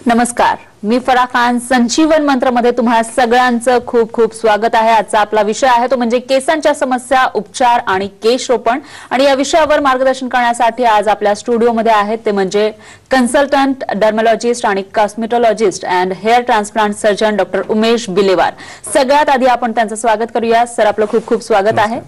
नमस्कार, मी फराह खान. संजीवन मंत्रमध्ये तुम्हा सगळ्यांचं खूप खूप स्वागत आहे. आजचा आपला विषय आहे तो म्हणजे केसांच्या समस्या, उपचार आणि केशरोपण. आणि या विषयावर मार्गदर्शन करण्यासाठी आज आपल्या स्टुडिओमध्ये आहेत ते म्हणजे कन्सल्टंट डर्मॅलॉजिस्ट आणि cosmetologist and hair transplant surgeon doctor Umesh Bilewar. सगळ्यात आधी आपण त्यांचं स्वागत करूया. सर, आपलं खूप खूप स्वागत आहे.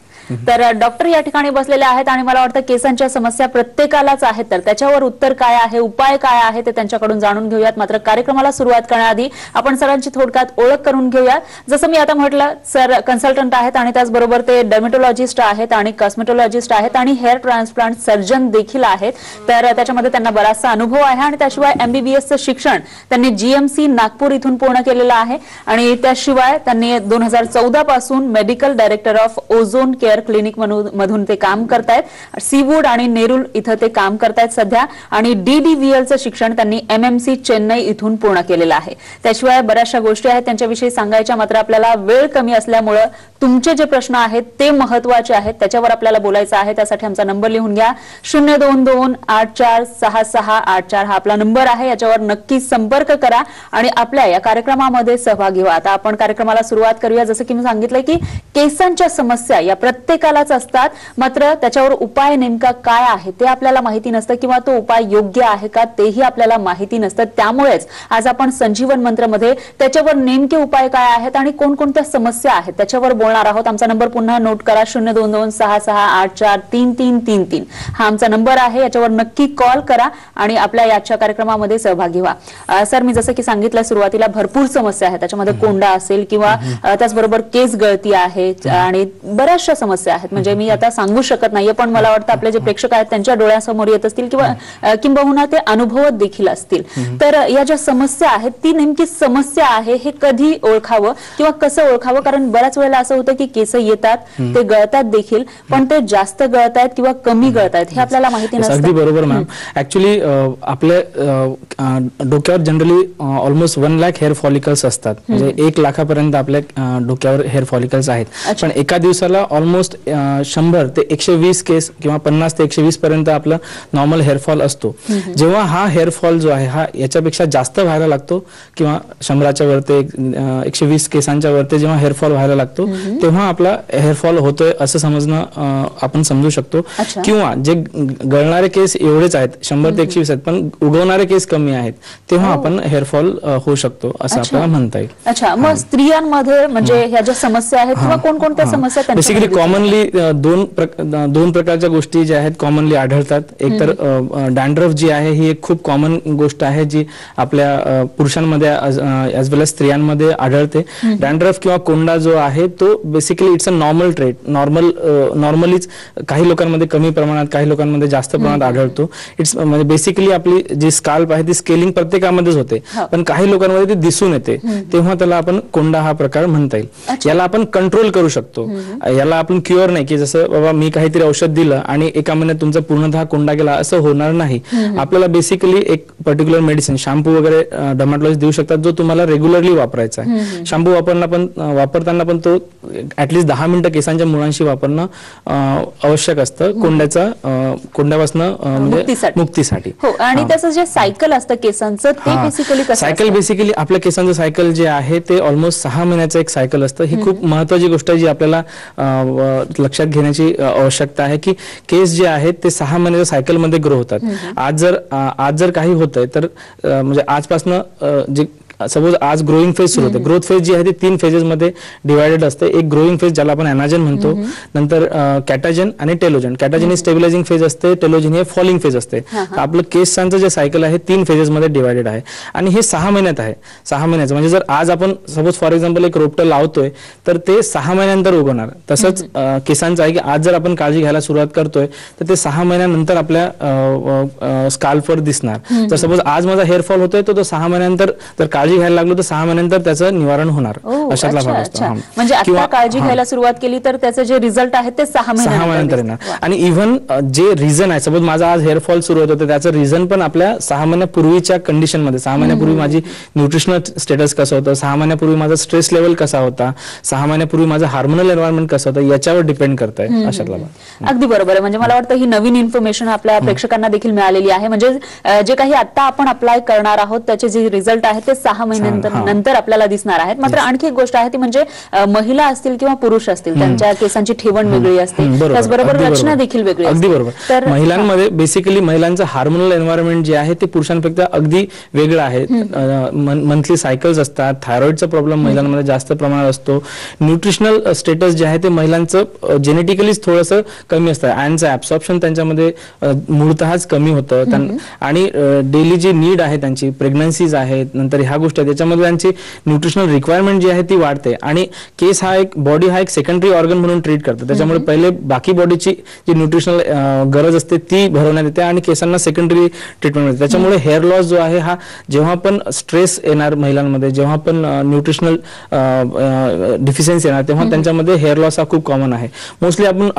तर डॉक्टर या ठिकाणी बसलेले आहेत आणि मला वाटतं केसांच्या समस्या प्रत्येकालाच आहेत, तर त्याच्यावर उत्तर काय आहे, उपाय काय आहे ते त्यांच्याकडून जाणून घेऊयात. मात्र कार्यक्रमाला सुरुवात करण्याआधी आपण सरांची थोडक्यात ओळख करून घेऊया. जसं मी आता म्हटलं, सर कन्सल्टंट आहेत आणि त्याचबरोबर ते डर्मेटोलॉजिस्ट आहेत आणि कॉस्मेटॉलॉजिस्ट आहेत आणि हेअर ट्रान्सप्लांट सर्जन देखील आहेत. तर त्याच्यामध्ये त्यांना बराचसा अनुभव आहे आणि त्याशिवाय MBBSचं शिक्षण त्यांनी GMC नागपूर इथून पूर्ण केलेलं आहे. आणि त्याशिवाय त्यांनी 2014 पासून medical director of ozone care clinic मधून ते काम करतायत. सीवूड आणि नेरूल इथं ते काम करतायत सध्या. आणि DDVLचं शिक्षण त्यांनी MMC चेन्नई इथून पूर्ण केलेलं आहे. त्याशिवाय बऱ्याचशा गोष्टी आहेत त्यांच्याविषयी सांगायच्या, मात्र आपल्याला वेळ कमी असल्यामुळे तुमचे जे प्रश्न आहेत ते महत्त्वाचे आहेत, त्याच्यावर आपल्याला बोलायचं आहे. त्यासाठी आमचा नंबर लिहून घ्या. 022846684 हा आपला नंबर आहे. याच्यावर नक्की संपर्क करा आणि आपल्या या कार्यक्रमामध्ये सहभागी व्हा. आता आपण कार्यक्रमाला सुरुवात करूया. जसं की मी सांगितलं की केसांच्या समस्या या प्रत्येकालाच असतात, मात्र त्याच्यावर उपाय नेमका काय आहे ते आपल्याला माहिती नसतं किंवा तो उपाय योग्य आहे का तेही आपल्याला माहिती नसतं. त्यामुळेच आज आपण संजीवन मंत्रमध्ये त्याच्यावर नेमके उपाय काय आहेत आणि कोणकोणत्या समस्या आहेत त्याच्यावर बोलणार आहोत. आमचा नंबर पुन्हा नोट करा. 02266843333 हा आमचा नंबर आहे. याच्यावर नक्की कॉल करा आणि आपल्या याच्या कार्यक्रमामध्ये सहभागी व्हा. सर, मी जसं की सांगितलं सुरुवातीला भरपूर समस्या आहेत. त्याच्यामध्ये कोंडा असेल किंवा त्याचबरोबर केस गळती आहे आणि बऱ्याचशा समस्या आहेत. म्हणजे मी आता सांगू शकत नाहीये, पण मला वाटतं आपले जे प्रेक्षक आहेत त्यांच्या डोळ्यासमोर येत असतील किंवा किंबहुना ते अनुभवत देखील असतील. तर या ज्या समस्या आहेत ती नेमकी समस्या आहे हे कधी ओळखावं किंवा कसं ओळखावं? कारण बऱ्याच वेळेला असं होतं की केस येतात, ते गळतात देखील, पण ते जास्त गळतायत किंवा कमी गळतायत हे आपल्याला माहिती नसतं. अगदी बरोबर मॅम. ऍक्च्युली आपल्या डोक्यावर generally almost 1 lakh hair follicles असतात. म्हणजे 1 लाखापर्यंत आपल्या डोक्यावर हेअर फॉलिकल्स आहेत. पण एका दिवसाला ऑलमोस्ट 100 ते 120 केस किंवा 50 ते 120 पर्यंत आपला नॉर्मल हेअरफॉल असतो. जेव्हा हा हेअरफॉल जो आहे हा याच्यापेक्षा जास्त व्हायला लागतो किंवा 100च्या वरती 120 केसांच्या वरती जेव्हा हेअरफॉल व्हायला लागतो तेव्हा आपला हेअरफॉल होतोय असं समजणं आपण समजू शकतो. किंवा जे गळणारे केस एवढेच आहेत 100 ते 120 आहेत, पण उगवणारे केस कमी आहेत, तेव्हा आपण हेअरफॉल होऊ शकतो असं आपल्याला म्हणता येईल. अच्छा, मग स्त्रियांमध्ये म्हणजे ह्या ज्या समस्या आहेत किंवा कोणकोणत्या समस्या बेसिकली कॉमनली दोन प्रकारच्या गोष्टी ज्या आहेत कॉमनली आढळतात. एक तर डॅन्ड्रफ जी आहे ही एक खूप कॉमन गोष्ट आहे जी आपल्या पुरुषांमध्ये ॲज वेल एज स्त्रियांमध्ये आढळते. डॅन्ड्रफ किंवा कोंडा जो आहे तो basically it's a normal trait. नॉर्मलीच काही लोकांमध्ये कमी प्रमाणात, काही लोकांमध्ये जास्त प्रमाणात आढळतो. इट्स म्हणजे बेसिकली आपली जी स्काल्प आहे ती स्केलिंग प्रत्येकामध्येच होते, पण काही लोकांमध्ये ती दिसून येते, तेव्हा त्याला आपण कोंडा हा प्रकार म्हणता येईल. याला आपण कंट्रोल करू शकतो. याला आपण क्युअर नाही की जसं बाबा मी काहीतरी औषध दिलं आणि एका महिन्यात तुमचा पूर्णतः कोंडा गेला असं होणार नाही. आपल्याला बेसिकली एक पर्टिक्युलर मेडिसिन, शॅम्पू वगैरे डर्मॅटॉलॉजिस्ट देऊ शकतात जो तुम्हाला रेग्युलरली वापरायचा आहे. शॅम्पू वापरताना पण तो ऍटलीस्ट 10 मिनिटं केसांच्या मुळांशी वापरणं आवश्यक असतं कोंड्यापासून म्हणजे मुक्तीसाठी. आणि त्याचं जे सायकल असतं केसांचं ते बेसिकली सायकल बेसिकली आपल्या केसांचं सायकल जे आहे ते ऑलमोस्ट 6 महिन्याचं एक सायकल असतं. ही खूप महत्वाची गोष्ट आहे जी आपल्याला लक्षात घेण्याची आवश्यकता आहे की केस जे आहेत ते 6 महिन्याच्या सायकलमध्ये ग्रो होतात. आज जर काही होतंय तर म्हणजे आजपासनं जे सपोज आज ग्रोईंग फेज सुरू होते. ग्रोथ फेज जी आहे ती 3 फेजेस मध्ये डिवायडेड असते. एक ग्रोईंग फेज ज्याला आपण एनाजन म्हणतो, नंतर कॅटाजन आणि टेलोजन. कॅटाजन ही स्टेबिलायझिंग फेज असते, टेलोजन हे फॉलिंग फेज असते. आपलं केसांचं जे सायकल आहे 3 फेजेस मध्ये डिवायडेड आहे आणि हे 6 महिन्यात आहे. 6 महिन्याचं म्हणजे जर आज आपण सपोज फॉर एक्झाम्पल एक रोपटं लावतोय तर ते 6 महिन्यानंतर उगवणार. तसंच केसांचं आहे की आज जर आपण काळजी घ्यायला सुरुवात करतोय तर ते 6 महिन्यानंतर आपल्या स्काल्पवर दिसणार. जर सपोज आज माझा हेअरफॉल होतोय तर तो 6 महिन्यानंतर जर काळजी काळजी घ्यायला लागलो तर 6 महिन्यानंतर त्याचं निवारण होणार अशातला भाग असतो. म्हणजे आता काळजी घ्यायला सुरुवात केली तर त्याचे जे रिझल्ट आहेत ते 6 महिन्यानंतर येणार. आणि इव्हन जे रिझन आहे, सपोज माझा आज हेअरफॉल सुरू होत होतं, त्याचं रिझन पण आपल्या 6 महिन्यापूर्वीच्या कंडिशनमध्ये, 6 महिन्यापूर्वी माझी न्यूट्रिशनल स्टेटस कसं होतं, 6 महिन्यापूर्वी माझा स्ट्रेस लेवल कसा होता, 6 महिन्यापूर्वी माझं हार्मोनल एन्व्हायरमेंट कसं होतं, याच्यावर डिपेंड करत आहे अशातला भाग. अगदी बरोबर आहे. म्हणजे मला वाटतं ही नवीन इन्फॉर्मेशन आपल्या प्रेक्षकांना देखील मिळालेली आहे. म्हणजे जे काही आता आपण अप्लाय करणार आहोत त्याचे जे रिझल्ट आहेत ते 6 महिन्यानंतर आपल्याला दिसणार आहेत. मात्र आणखी एक गोष्ट आहे ती म्हणजे महिला असतील किंवा पुरुष असतील त्यांच्या केसांची ठेवण वेगळी असते, त्याचबरोबर रचना देखील वेगळी असते. अगदी बरोबर. तर महिलांमध्ये बेसिकली महिलांचं हार्मोनल एन्व्हायरमेंट जे आहे ते पुरुषांपेक्षा अगदी वेगळं आहे. मंथली सायकल्स असतात, थायरॉइडचा प्रॉब्लेम महिलांमध्ये जास्त प्रमाणात असतो, न्यूट्रिशनल स्टेटस जे आहे ते महिलांचं जेनेटिकलीच थोडंसं कमी असतं, आयर्नचं ऍब्सॉर्प्शन त्यांच्यामध्ये मूळतःच कमी होतं. आणि डेली जी नीड आहे त्यांची, प्रेग्नन्सीज आहेत, नंतर ह्या गोष्टी आहेत, त्याच्यामध्ये त्यांची न्यूट्रिशनल रिक्वायरमेंट जी आहे ती वाढते. आणि केस हा एक बॉडी हा एक सेकंडरी ऑर्गन म्हणून ट्रीट करतो, त्याच्यामुळे पहिले बाकी बॉडीची जी न्यूट्रिशनल गरज असते ती भरवण्यात येते आणि केसांना सेकंडरी ट्रीटमेंट मिळते. त्याच्यामुळे हेअर लॉस जो आहे हा जेव्हा पण स्ट्रेस येणार महिलांमध्ये, जेव्हा पण न्यूट्रिशनल डिफिशियन्सी येणार, तेव्हा त्यांच्यामध्ये हेअर लॉस हा खूप कॉमन आहे. मोस्टली आपण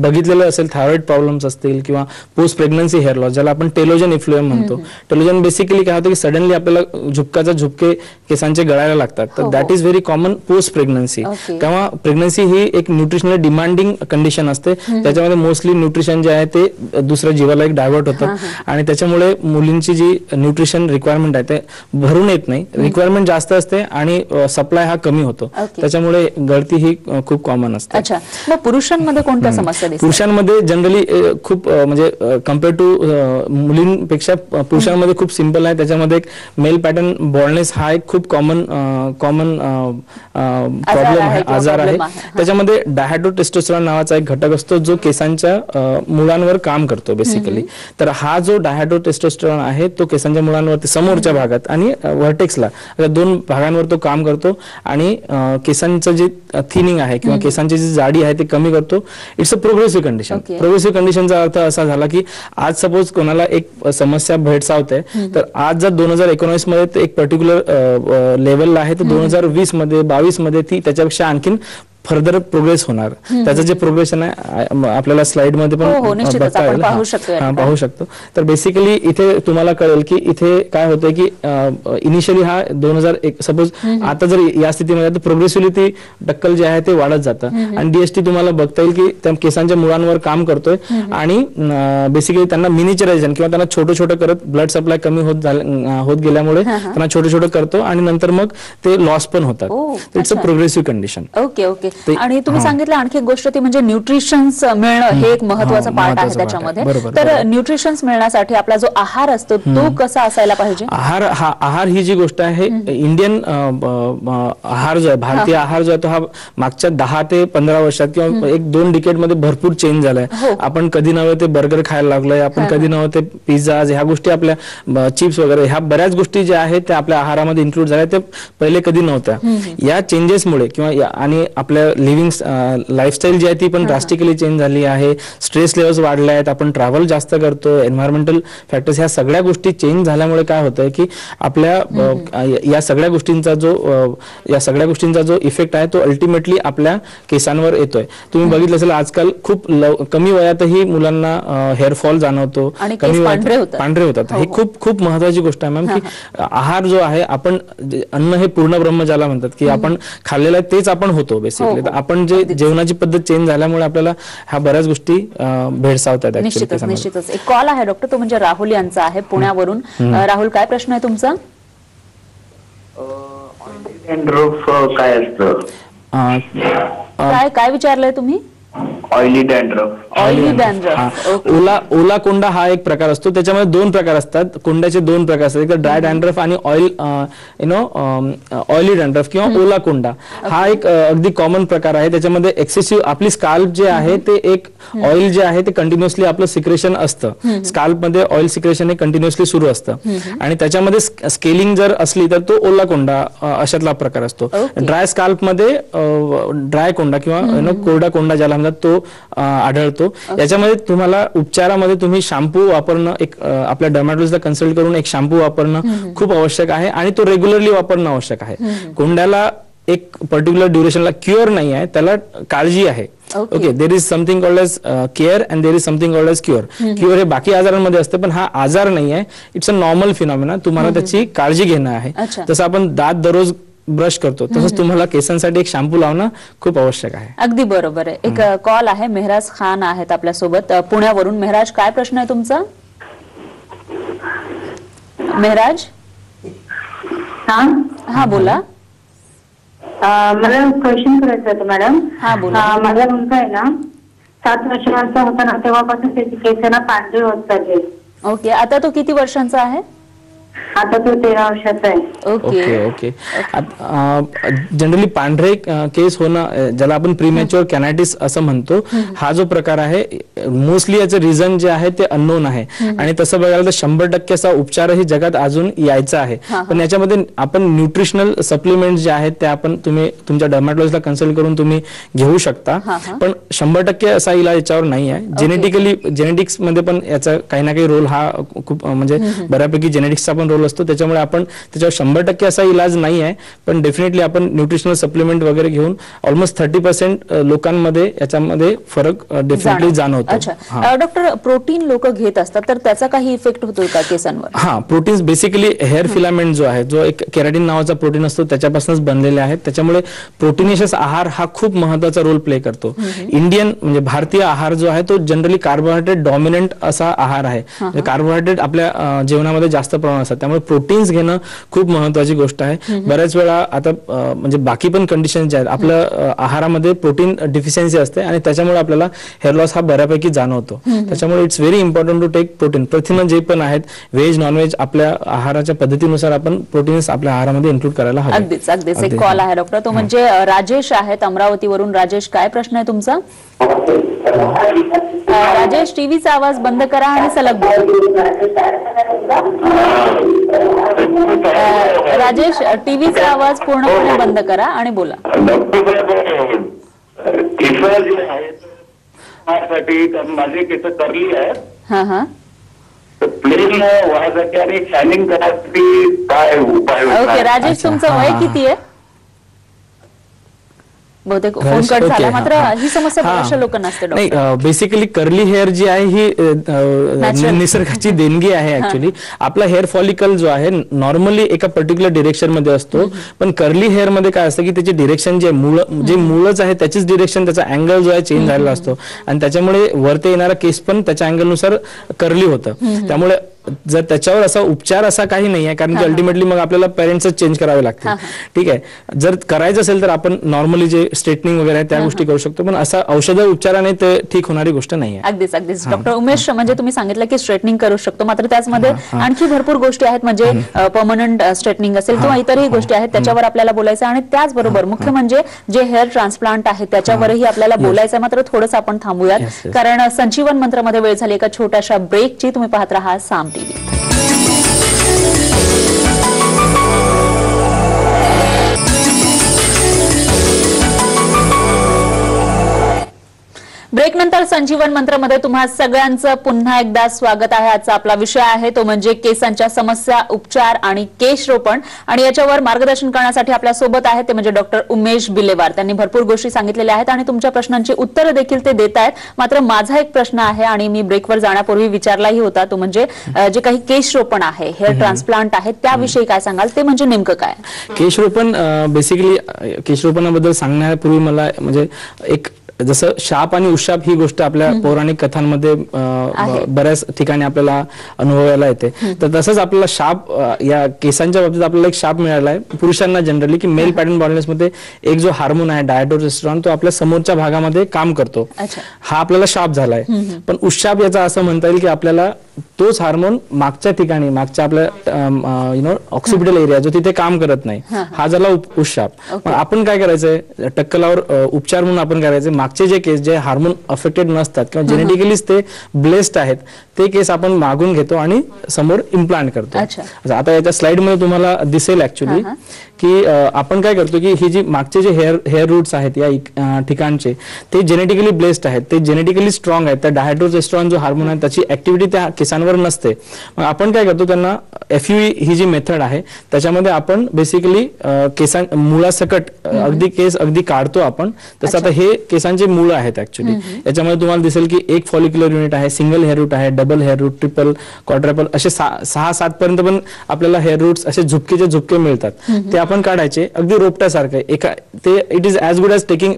बघितलेलं असेल, थायरॉइड प्रॉब्लेम्स असतील किंवा पोस्ट प्रेग्नन्सी हेअर लॉस, ज्याला आपण टेलोजन इफ्लुएम म्हणतो. टेलोजन बेसिकली काय होतं की सडनली आपल्याला झुपके केसांचे गळायला लागतात, तर that is very common post pregnancy. तेव्हा प्रेग्नन्सी ही एक न्यूट्रिशनल डिमांडिंग कंडिशन असते, त्याच्यामध्ये मोस्टली न्यूट्रिशन जे आहे ते दुसऱ्या जीवाला एक डायव्हर्ट होतं आणि त्याच्यामुळे मुलींची जी न्यूट्रिशन रिक्वायरमेंट आहे ते भरून येत नाही, रिक्वायरमेंट जास्त असते आणि सप्लाय हा कमी होतो, त्याच्यामुळे गळती ही खूप कॉमन असते. अच्छा, मग पुरुषांमध्ये कोणत्या समस्या दिसतात? पुरुषांमध्ये जनरली खूप म्हणजे कम्पेअर टू मुलींपेक्षा पुरुषांमध्ये खूप सिंपल आहे. त्याच्यामध्ये एक मेल पॅटर्न बॉल्डनेस हा एक खूप कॉमन प्रॉब्लेम आहे, आजार आहे. त्याच्यामध्ये डायहायड्रोटेस्टोस्टेरॉन नावाचा एक घटक असतो जो केसांच्या मुळांवर काम करतो बेसिकली. तर हा जो डायहायड्रोटेस्टोस्टेरॉन आहे तो केसांच्या मुळांवरती समोरच्या भागात आणि व्हर्टेक्सला या 2 भागांवर तो काम करतो आणि केसांचं जे थिनिंग आहे किंवा केसांची जी जाडी आहे ते कमी करतो. It's a progressive condition. Progressive कंडिशनचा अर्थ असा झाला की आज सपोज कोणाला एक समस्या भेडसावते, तर आज जर 2019 मध्ये ते एक पर्टिक्युलर लेवलला आहे, तर 2020 मध्ये 22 मध्ये ती त्याच्यापेक्षा आणखीन फर्दर प्रोग्रेस होणार. त्याचं जे प्रोग्रेशन आहे आपल्याला स्लाइड मध्ये पण पाहू शकतो. तर बेसिकली इथे तुम्हाला कळेल की इथे काय होतंय की इनिशियली हा 2001 सपोज आता जर या स्थितीमध्ये तर प्रोग्रेसिव्हली ती टक्कल जे आहे ते वाढत जातं आणि डीएसटी तुम्हाला बघता येईल की त्या केसांच्या मुळांवर काम करतोय आणि बेसिकली त्यांना मिनिचरायझेशन किंवा त्यांना छोटं छोटं करत ब्लड सप्लाय कमी होत गेल्यामुळे त्यांना छोटं छोटं करतो आणि नंतर मग ते लॉस पण होतात. It's a progressive condition. Okay okay. आणि तुम्ही सांगितलं आणखी एक गोष्ट ती म्हणजे न्यूट्रिशन्स मिळणं हे एक महत्त्वाचा पार्ट आहे त्याच्यामध्ये. तर न्यूट्रिशन्स मिळण्यासाठी आपला जो आहार असतो तो कसा असायला पाहिजे? आहार ही जी गोष्ट आहे, इंडियन आहार जो आहे, भारतीय आहार जो आहे तो हा मागच्या 10 ते 15 वर्षात किंवा 1-2 डिकेड मध्ये भरपूर चेंज झालाय. आपण कधी नव्हे ते बर्गर खायला लागलोय, आपण कधी नव्हे ते पिझ्झा, ह्या गोष्टी आपल्या चिप्स वगैरे ह्या बऱ्याच गोष्टी ज्या आहेत त्या आपल्या आहारामध्ये इन्क्लूड झाल्या, ते पहिले कधी नव्हत्या. या चेंजेसमुळे किंवा आणि आपल्या लिव्हिंग लाईफस्टाईल जी आहे ती पण ड्रास्टिकली चेंज झाली आहे. स्ट्रेस लेवल्स वाढले आहेत, आपण ट्रॅव्हल जास्त करतो, एन्व्हायरमेंटल फॅक्टर्स ह्या सगळ्या गोष्टी चेंज झाल्यामुळे काय होतंय की आपल्या या सगळ्या गोष्टींचा जो इफेक्ट आहे तो अल्टिमेटली आपल्या केसांवर येतोय. तुम्ही बघितलं असेल आजकाल खूप कमी वयातही मुलांना हेअरफॉल जाणवतो, कमी वयात पांढरे होतात. ही खूप खूप महत्वाची गोष्ट आहे मॅम की आहार जो आहे, आपण अन्न हे पूर्ण ब्रह्म ज्याला म्हणतात की आपण खाल्लेलं आहे तेच आपण होतो बेसिकली. आपण जे जेवणाची पद्धत चेंज झाल्यामुळे आपल्याला ह्या बऱ्याच गोष्टी भेडसावतात. निश्चितच. एक कॉल आहे डॉक्टर, तो म्हणजे राहुल यांचा आहे पुण्यावरून. राहुल, काय प्रश्न आहे तुमचा? डॅन्ड्रफ काय असतं? काय विचारलंय तुम्ही? Oily dandruff. ओला कोंडा हा एक प्रकार असतो. त्याच्यामध्ये 2 प्रकार असतात. कोंड्याचे 2 प्रकार असतात, एक ड्राय डॅन्ड्रफ आणि ऑइली डॅन्ड्रफ किंवा ओला कोंडा. हा एक अगदी कॉमन प्रकार आहे. त्याच्यामध्ये एक्सेसिव्ह आपली स्काल्प जे आहे ते एक ऑइल जे आहे ते कंटिन्युअसली आपलं सिक्रेशन असतं. स्काल्प मध्ये ऑइल सिक्रेशन हे कंटिन्युअसली सुरू असतं आणि त्याच्यामध्ये स्केलिंग जर असली तर तो ओला कोंडा अशातला प्रकार असतो. ड्राय स्काल्प मध्ये ड्राय कोंडा किंवा कोरडा कोंडा ज्याला समजा तो आढळतो. याच्यामध्ये तुम्हाला उपचारामध्ये तुम्ही शॅम्पू वापरणं, एक आपल्या डर्मॅटॉलॉजिस्टला कन्सल्ट करून एक शॅम्पू वापरणं खूप आवश्यक आहे आणि तो रेग्युलरली वापरणं आवश्यक आहे. कोंड्याला एक पर्टिक्युलर ड्युरेशनला क्युअर नाही आहे, त्याला काळजी आहे. Okay, there is something called as care and there is something called as cure. Cure हे बाकी आजारांमध्ये असते, पण हा आजार नाही आहे. It's a normal phenomena. तुम्हाला त्याची काळजी घेणं आहे. जसं आपण दात दररोज ब्रश करतो तसंच तुम्हाला केसांसाठी एक शॅम्पू लावणं खूप आवश्यक आहे. अगदी बरोबर आहे. एक कॉल आहे, मेहराज खान आहेत आपल्यासोबत पुण्यावरून. मेहराज, काय प्रश्न आहे तुमचा? मेहराज, हा बोला. मला क्वेश्चन करायचं होतं मॅडम. हा बोला. माझा मुलगा आहे ना 7 वर्षांचा होता ना, तेव्हापासून त्याची केस ना पांढरी होत चालली. ओके, आता तो किती वर्षांचा आहे? आता तो 13 वर्षाचा आहे. Okay okay. जनरली पांढरे केस होणं, ज्याला आपण प्रीमॅच्युअर कॅनायटिस असं म्हणतो, हा जो प्रकार आहे मोस्टली याचं रिझन जे आहे ते अननोन आहे. आणि तसं बघायला तर 100% असा उपचारही जगात अजून यायचा आहे. पण याच्यामध्ये आपण न्यूट्रिशनल सप्लिमेंट जे आहेत ते आपण तुम्ही तुमच्या डर्मॅटॉलॉजिस्टला कन्सल्ट करून तुम्ही घेऊ शकता. पण 100% असा इलाज याच्यावर नाही आहे. जेनेटिक्स मध्ये पण याचा काही ना काही रोल हा खूप म्हणजे बऱ्यापैकी जेनेटिक्सचा पण रोल असतो. त्याच्यामुळे आपण त्याच्यावर 100% असा इलाज नाही आहे. पण डेफिनेटली आपण न्यूट्रिशनल सप्लिमेंट वगैरे घेऊन ऑलमोस्ट 30% लोकांमध्ये याच्यामध्ये फरक डेफिनेटली जाणवतो. डॉक्टर, प्रोटीन लोक घेत असतात तर त्याचा काही इफेक्ट होतो का केसांवर? हा, प्रोटीन्स बेसिकली हेअर फिलामेंट जो आहे, जो एक केराटिन नावाचा प्रोटीन असतो त्याच्यापासूनच बनलेले आहेत. त्याच्यामुळे प्रोटीनेशियस आहार हा खूप महत्वाचा रोल प्ले करतो. इंडियन म्हणजे भारतीय आहार जो आहे तो जनरली कार्बोहायड्रेट डॉमिनंट असा आहार आहे. कार्बोहायड्रेट आपल्या जेवणामध्ये जास्त प्रमाणात असतात. त्यामुळे प्रोटीन्स घेणं खूप महत्वाची गोष्ट आहे. बऱ्याच वेळा आता म्हणजे बाकी पण कंडिशन जे आहेत, आपल्या आहारामध्ये प्रोटीन डिफिशियन्सी असते आणि त्याच्यामुळे आपल्याला हेअर लॉस हा बऱ्यापैकी जाणवतो. त्याच्यामुळे it's very important to take protein. प्रथिनं जे पण आहेत, व्हेज नॉनव्हेज, आपल्या आहाराच्या पद्धतीनुसार आपण प्रोटीन्स आपल्या आहारामध्ये इन्क्लूड करायला हवे. अगदीच अगदीच. एक कॉल आहे डॉक्टर, तो म्हणजे राजेश आहेत अमरावतीवरून. राजेश, काय प्रश्न आहे तुमचा? राजेश, टीव्हीचा आवाज बंद करा आणि सलग बोला. राजेश, टीव्हीचा आवाज पूर्णपणे बंद करा आणि बोला. माझे केस करली आहेत. हा, प्लेन व्हायसाठी आणि शायनिंग करण्यासाठी काय उपाय? ओके राजेश, तुमचं वय किती आहे? बहुतेक फोन कट झाला, मात्र ही समस्या बऱ्याचशा लोकांना असते. नाही, बेसिकली कर्ली हेअर जी आहे ही निसर्गाची देणगी आहे. ऍक्च्युली आपला हेअर फॉलिकल जो आहे नॉर्मली एका पर्टिक्युलर डिरेक्शन मध्ये असतो, पण कर्ली हेअर मध्ये काय असतं की त्याची डिरेक्शन जे मूळच आहे त्याचीच डिरेक्शन, त्याचा अँगल जो आहे चेंज झालेला असतो आणि त्याच्यामुळे वरती येणारा केस पण त्याच्या अँगलनुसार कर्ली होतं. त्यामुळे जर त्याच्यावर असा उपचार असा काही नाही आहे, कारण की अल्टिमेटली मग आपल्याला पेरेंट्सच चेंज करावे लागते. ठीक आहे, जर करायचं असेल तर आपण नॉर्मली जे स्ट्रेटनिंग वगैरे आहे त्या गोष्टी करू शकतो, पण असा औषध उपचाराने ते ठीक होणारी गोष्ट नाही आहे. अगदीच अगदीच. डॉक्टर उमेश, म्हणजे तुम्ही सांगितलं की स्ट्रेटनिंग करू शकतो, मात्र त्याचमध्ये आणखी भरपूर गोष्टी आहेत, म्हणजे परमनंट स्ट्रेटनिंग असेल किंवा इतरही गोष्टी आहेत त्याच्यावर आपल्याला बोलायचं. आणि त्याचबरोबर मुख्य म्हणजे जे हेअर ट्रान्सप्लांट आहे त्याच्यावरही आपल्याला बोलायचं. मात्र थोडंसं आपण थांबूयात, कारण संजीवन मंत्रमध्ये वेळ झाली एका छोट्याशा ब्रेकची. तुम्ही पाहत राहा साम टीव्ही. ब्रेक नंतर संजीवन मंत्रमध्ये तुम्हा सगळ्यांचं पुन्हा एकदा स्वागत आहे. आजचा आपला विषय आहे तो म्हणजे केसांच्या समस्या, उपचार आणि केश रोपण. आणि याच्यावर मार्गदर्शन करण्यासाठी आपल्या सोबत आहेत ते म्हणजे डॉक्टर उमेश बिलेवार. त्यांनी भरपूर गोष्टी सांगितलेल्या आहेत आणि तुमच्या प्रश्नांची उत्तरं देखील ते देत आहेत. मात्र माझा एक प्रश्न आहे आणि मी ब्रेकवर जाण्यापूर्वी विचारलाही होता, तो म्हणजे जे काही केश रोपण आहे, हेअर ट्रान्सप्लांट आहे, त्याविषयी काय सांगाल? ते म्हणजे नेमकं काय? केश रोपण बेसिकली केश रोपणाबद्दल सांगण्यापूर्वी मला म्हणजे एक जसं शाप आणि उशाप ही गोष्ट आपल्या पौराणिक कथांमध्ये बऱ्याच ठिकाणी आपल्याला अनुभवायला येते, तर तसंच आपल्याला शाप या केसांच्या बाबतीत आपल्याला एक शाप मिळाला आहे पुरुषांना जनरली, की मेल पॅटर्न बॉडीनेस मध्ये एक जो हार्मोन आहे डायटेस्टेरोन तो आपल्या समोरच्या भागामध्ये काम करतो. हा आपल्याला शाप झालाय. पण उशाप याचा असं म्हणता येईल की आपल्याला तोच हार्मोन मागच्या ठिकाणी, मागच्या आपल्या ऑक्सिपिटल एरिया जो तिथे काम करत नाही, हा झाला उशाप. आपण काय करायचंय, टक्कलावर उपचार म्हणून आपण करायचे मागचे जे केस जे हार्मोन अफेक्टेड नसतात किंवा जेनेटिकलीच ते ब्लेस्ड आहेत ते केस आपण मागून घेतो आणि समोर इम्प्लांट करतो. आता याच्या स्लाइड मध्ये तुम्हाला दिसेल ऍक्च्युली की आपण काय करतो की ही जी मागचे जे हेअर रूट्स आहेत या ठिकाणचे ते जेनेटिकली ब्लेस्ड आहेत, ते जेनेटिकली स्ट्रॉंग आहेत. तर डायहायड्रोटेस्टेरॉन जो हार्मोन आहे त्याची ऍक्टिव्हिटी त्या केसांवर नसते. मग आपण काय करतो, त्यांना FUE ही जी मेथड आहे त्याच्यामध्ये आपण बेसिकली मुळासकट अगदी केस अगदी काढतो आपण. तसं आता हे केसांचे मूळ आहेत ऍक्च्युली. याच्यामध्ये तुम्हाला दिसेल की एक फॉलिक्युलर युनिट आहे, सिंगल हेअर रूट आहे, double hair root, triple, quadruple असे 6-7 पर्यंत पण आपल्याला हेअर रूट्स असे झुपकेचे झुपके मिळतात. ते आपण काढायचे अगदी रोपट्यासारखं. ते it is as good as taking,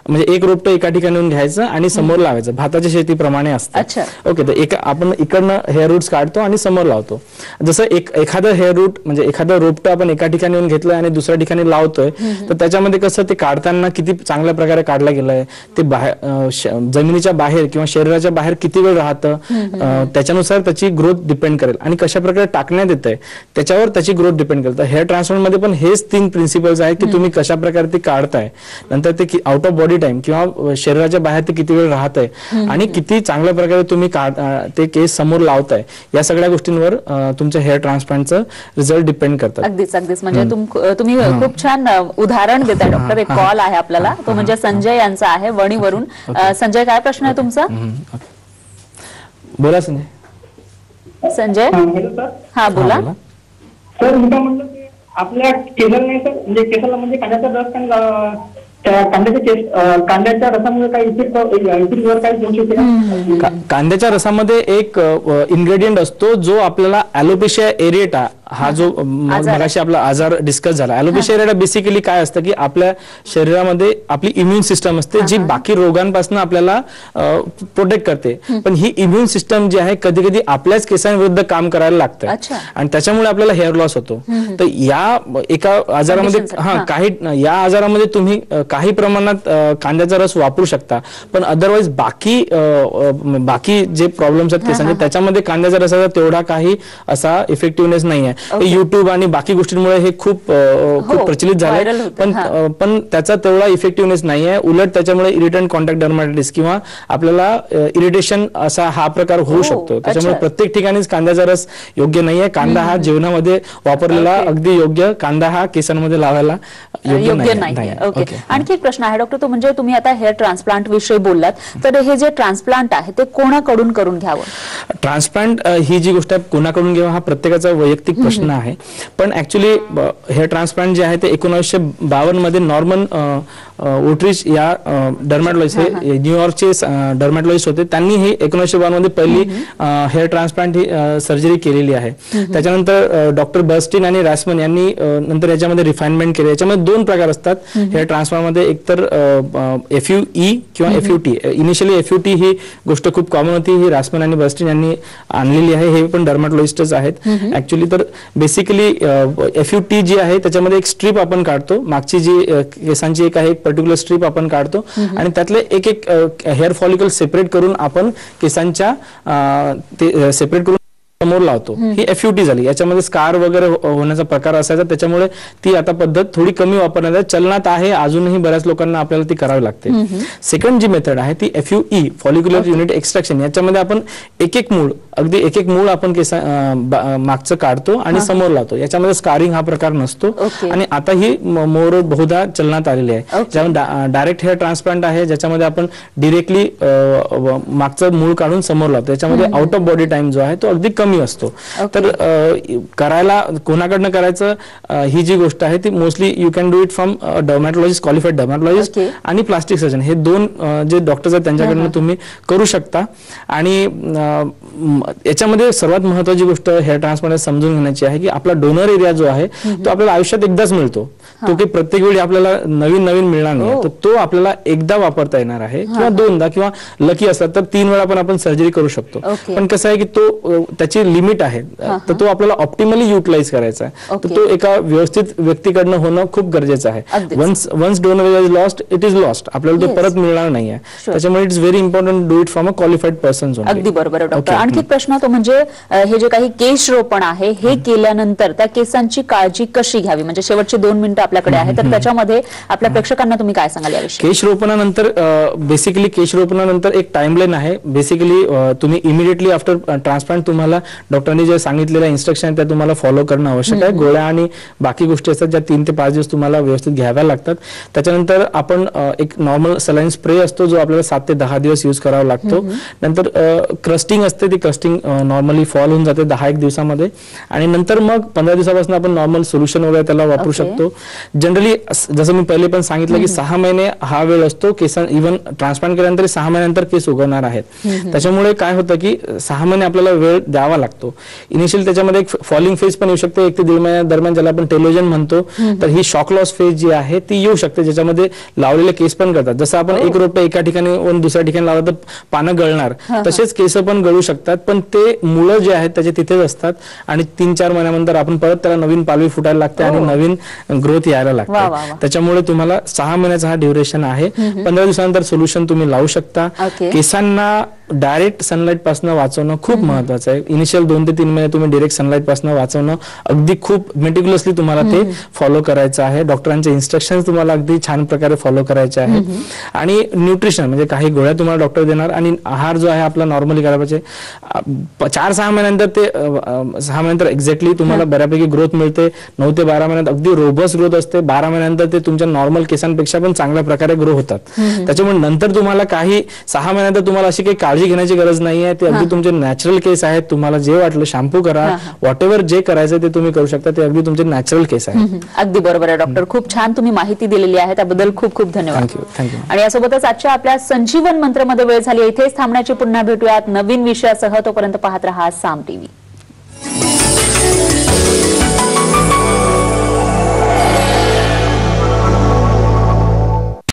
म्हणजे एक रोपटं एका ठिकाणी घ्यायचं आणि समोर लावायचं, भाताच्या शेतीप्रमाणे असतं. ओके, तर आपण इकडनं हेअर रूट्स काढतो आणि समोर लावतो. जसं एखादं हेअर रूट म्हणजे एखादं रोपटं आपण एका ठिकाणी येऊन घेतलंय आणि दुसऱ्या ठिकाणी लावतोय, तर त्याच्यामध्ये कसं ते काढताना किती चांगल्या प्रकारे काढलं गेलंय, ते जमिनीच्या बाहेर किंवा शरीराच्या बाहेर किती वेळ राहतं, त्याच्यानुसार त्याची ग्रोथ डिपेंड करेल आणि कशा प्रकारे टाकण्यात येतंय त्याच्यावर त्याची ग्रोथ डिपेंड करेल. तर हेअर ट्रान्सप्लांट मध्ये पण हेच 3 प्रिन्सिपल्स आहेत की तुम्ही कशा प्रकारे ते काढताय, नंतर ते आउट ऑफ बॉडी टाइम किंवा शरीराच्या बाहेर ते किती वेळ राहतंय आणि किती चांगल्या प्रकारे तुम्ही ते केस समोर लावताय, या सगळ्या गोष्टींवर तुमच्या हेअर ट्रान्सप्लांटचं रिझल्ट डिपेंड करतात. अगदीच म्हणजे तुम्ही खूप छान उदाहरण देताय डॉक्टर. एक कॉल आहे आपल्याला, तो म्हणजे संजय यांचा आहे वणीवरून. संजय, काय प्रश्न आहे तुमचा? बोला संजय. हा बोला सर. मी काय म्हणलं की आपल्या केसाला नाही सर, म्हणजे केसाला म्हणजे कांद्याचा रस कांद्याच्या रसामुळे काही इफेक्ट काही होऊ शकते? कांद्याच्या रसामध्ये एक इन्ग्रेडियंट असतो जो आपल्याला ॲलोपेशिया एरिएटा हा जो मगाशी आपला आजार डिस्कस झाला. ॲलोपेशिया एरिएटा बेसिकली काय असतं की आपल्या शरीरामध्ये आपली इम्युन सिस्टम असते जी बाकी रोगांपासून आपल्याला प्रोटेक्ट करते. पण ही इम्युन सिस्टम जी आहे कधी कधी आपल्याच केसांविरुद्ध काम करायला लागते आणि त्याच्यामुळे आपल्याला हेअर लॉस होतो. तर या एका आजारामध्ये या आजारामध्ये तुम्ही काही प्रमाणात कांद्याचा रस वापरू शकता, पण अदरवाईज बाकी जे प्रॉब्लेम्स आहेत केसांचे त्याच्यामध्ये कांद्याचा रसाचा तेवढा काही असा इफेक्टिव्हनेस नाही आहे. युट्यूब आणि बाकी गोष्टींमुळे हे खूप प्रचलित झालंय, पण त्याचा तेवढा इफेक्टिव्हनेस नाही आहे. उलट त्याच्यामुळे इरिटंट कॉन्टॅक्ट डर्माटायटिस किंवा आपल्याला इरिटेशन असा हा प्रकार होऊ शकतो. त्याच्यामुळे प्रत्येक ठिकाणीच कांद्याचा रस योग्य नाहीये. कांदा हा जेवणामध्ये वापरलेला अगदी योग्य, कांदा हा केसांमध्ये लावायला योग्य नाही. ओके, आणखी एक प्रश्न आहे डॉक्टर, तो म्हणजे तुम्ही आता हेअर ट्रान्सप्लांट विषयी बोललात, तर हे जे ट्रान्सप्लांट आहे ते कोणाकडून करून घ्यावं? ट्रान्सप्लांट ही जी गोष्ट आहे कोणाकडून घ्यावं हा प्रत्येकाचा वैयक्तिक प्रश्न आहे. पण ऍक्च्युली हेअर ट्रान्सप्लांट जे आहे ते 1952 मध्ये नॉर्मन ओट्रिच या डर्मॅटॉलॉजिस्ट, हे न्यूयॉर्कचे डर्मॅटॉलॉजिस्ट होते. त्यांनी ही 1952 मध्ये पहिली हेअर ट्रान्सप्लांट ही सर्जरी केलेली आहे. त्याच्यानंतर डॉक्टर बर्स्टीन आणि रॅसमन यांनी नंतर याच्यामध्ये रिफाइनमेंट केले. याच्यामध्ये 2 प्रकार असतात हेअर ट्रान्सप्लांट मध्ये, एकतर FUE किंवा FUT. इनिशियली FUT ही गोष्ट खूप कॉमन होती, ही रॅसमन आणि बर्स्टीन यांनी आणलेली आहे. हे पण डर्मॅटॉलॉजिस्टच आहेत ऍक्च्युली. तर बेसिकली FUT जी आहे त्याच्यामध्ये एक स्ट्रीप आपण काढतो, मागची जी केसांची एक आहे एक पर्टिक्युलर स्ट्रीप आपण काढतो आणि त्यातले एक हेअर फॉलिकल सेपरेट करून आपण केसांच्या ते सेपरेट करून समोर लावतो. ही FUT झाली. याच्यामध्ये स्कार वगैरे होण्याचा प्रकार असायचा, त्याच्यामुळे ती आता पद्धत थोडी कमी वापरण्यात आहे, चलनात आहे. अजूनही बऱ्याच लोकांना आपल्याला ती करावी लागते. सेकंड जी मेथड आहे ती FUE, फॉलिक्युलर युनिट एक्स्ट्रॅक्शन. याच्यामध्ये आपण एक मूळ आपण मागचं काढतो आणि समोर लावतो. याच्यामध्ये स्कारिंग हा प्रकार नसतो आणि आता ही मोर बहुधा चलनात आलेली आहे. ज्यामध्ये डायरेक्ट हेअर ट्रान्सप्लांट आहे, ज्याच्यामध्ये आपण डिरेक्टली मागचं मूळ काढून समोर लावतो. याच्यामध्ये आउट ऑफ बॉडी टाइम जो आहे तो अगदी कमी असतो. तर करायला कोणाकडनं करायचं ही जी गोष्ट आहे ती mostly you can do it from डर्मॅटॉलॉजिस्ट, qualified डर्मॅटॉलॉजिस्ट आणि प्लास्टिक सर्जन. हे 2 जे डॉक्टर्स आहेत त्यांच्याकडनं तुम्ही करू शकता. आणि याच्यामध्ये सर्वात महत्वाची गोष्ट हेअर ट्रान्सप्लांट समजून घेण्याची आहे की आपला डोनर एरिया जो आहे तो आपल्याला आयुष्यात एकदाच मिळतो. तो काही प्रत्येक वेळी आपल्याला नवीन मिळणार नाही. तर तो आपल्याला एकदा वापरता येणार आहे किंवा 2दा, किंवा लकी असतात तर 3 वेळा पण आपण सर्जरी करू शकतो. पण कसं आहे की तो त्याची जे लिमिट आहे तर तो आपल्याला ऑप्टिमली युटिलाइज करायचा आहे. तर तो एका व्यवस्थित व्यक्तीकडनं होणं खूप गरजेचं आहे. Once donor is lost, it is lost. आपल्याला ते परत मिळणार नाही आहे. त्याच्यामुळे it's very important do it from a qualified person. अगदी बरोबर डॉक्टर. आणखी एक प्रश्न तो म्हणजे हे जे काही केश रोपण आहे हे केल्यानंतर त्या केसांची काळजी कशी घ्यावी, म्हणजे शेवटची 2 मिनिटं आपल्याकडे आहे, तर त्याच्यामध्ये आपल्या प्रेक्षकांना तुम्ही काय सांगाल याविषयी? केश रोपणानंतर बेसिकली केश रोपणानंतर एक टाइमलाईन आहे. बेसिकली तुम्ही इमिडिएटली आफ्टर ट्रान्सप्लांट तुम्हाला डॉक्टरांनी जे सांगितलेल्या इन्स्ट्रक्शन आहेत त्या तुम्हाला फॉलो करणं आवश्यक आहे. गोळ्या आणि बाकी गोष्टी असतात ज्या 3 ते 5 दिवस तुम्हाला व्यवस्थित घ्याव्या लागतात. त्याच्यानंतर आपण एक नॉर्मल सलाईन स्प्रे असतो जो आपल्याला 7 ते 10 दिवस यूज करावा लागतो. नंतर क्रस्टिंग असते, ती क्रस्टिंग नॉर्मली फॉल होऊन जाते 10-1 दिवसामध्ये, आणि नंतर मग 15 दिवसापासून आपण नॉर्मल सोल्युशन वगैरे त्याला वापरू शकतो. जनरली जसं मी पहिले पण सांगितलं की 6 महिने हा वेळ असतो. केस इव्हन ट्रान्सप्लांट केल्यानंतर 6 महिन्यानंतर केस उगवणार आहेत. त्याच्यामुळे काय होतं की 6 महिने आपल्याला वेळ द्यावा लागतो. इनिशियल त्याच्यामध्ये एक फॉलिंग फेज पण येऊ शकते 1 ते 1.5 महिन्या दरम्यान, ज्याला आपण टेलोजन म्हणतो. तर ही शॉक लॉस फेज जी आहे ती येऊ शकते, ज्याच्यामध्ये लावलेले केस पण गळतात. जसं आपण एक रोपटे एका ठिकाणी दुसऱ्या ठिकाणी लावलं तर पानं गळणार, तसेच केस पण गळू शकतात. पण ते मुळं जे आहेत त्याचे तिथेच असतात आणि 3-4 महिन्यानंतर आपण परत त्याला नवीन पालवी फुटायला लागते आणि नवीन ग्रोथ यायला लागते. त्याच्यामुळे तुम्हाला 6 महिन्याचा हा ड्युरेशन आहे. 15 दिवसानंतर सोल्युशन तुम्ही लावू शकता. केसांना डायरेक्ट सनलाईट पासून वाचवणं खूप महत्वाचं आहे. इनिशियल 2 ते 3 महिने तुम्ही डायरेक्ट सनलाईट पासून वाचवणं अगदी खूप मेटिक्युलसली तुम्हाला ते फॉलो करायचं आहे. डॉक्टरांचे इन्स्ट्रक्शन तुम्हाला अगदी छान प्रकारे फॉलो करायचे आहेत. आणि न्यूट्रिशन म्हणजे काही गोळ्या तुम्हाला डॉक्टर देणार आणि आहार जो आहे आपला नॉर्मली करायला पाहिजे. 4-6 महिन्यानंतर ते 6 महिन्यानंतर एक्झॅक्टली तुम्हाला बऱ्यापैकी ग्रोथ मिळते. 9 ते 12 महिन्यात अगदी रोबस्ट ग्रोथ असते. 12 महिन्यानंतर ते तुमच्या नॉर्मल केसांपेक्षा पण चांगल्या प्रकारे ग्रो होतात. त्याच्यामुळे नंतर तुम्हाला काही 6 महिन्यानंतर तुम्हाला अशी काही काळजी घेण्याची गरज नाहीये. ते अगदी तुमचे नॅचरल केस आहेत. तुम्हाला जे वाटलं शॅम्पू करा, व्हॉट एव्हर जे करायचं ते तुम्ही करू शकता. ते अगदी तुमचे नॅचरल केस आहेत. अगदी बरोबर आहे डॉक्टर. खूप छान तुम्ही माहिती दिलेली आहे, त्याबद्दल खूप खूप धन्यवाद. थँक्यू. आणि यासोबतच आजच्या आपल्या संजीवन मंत्रमध्ये वेळ झाली. इथेच थांबण्याची. पुन्हा भेटूयात नवीन विषयासह. तोपर्यंत पाहत रहा साम टीव्ही.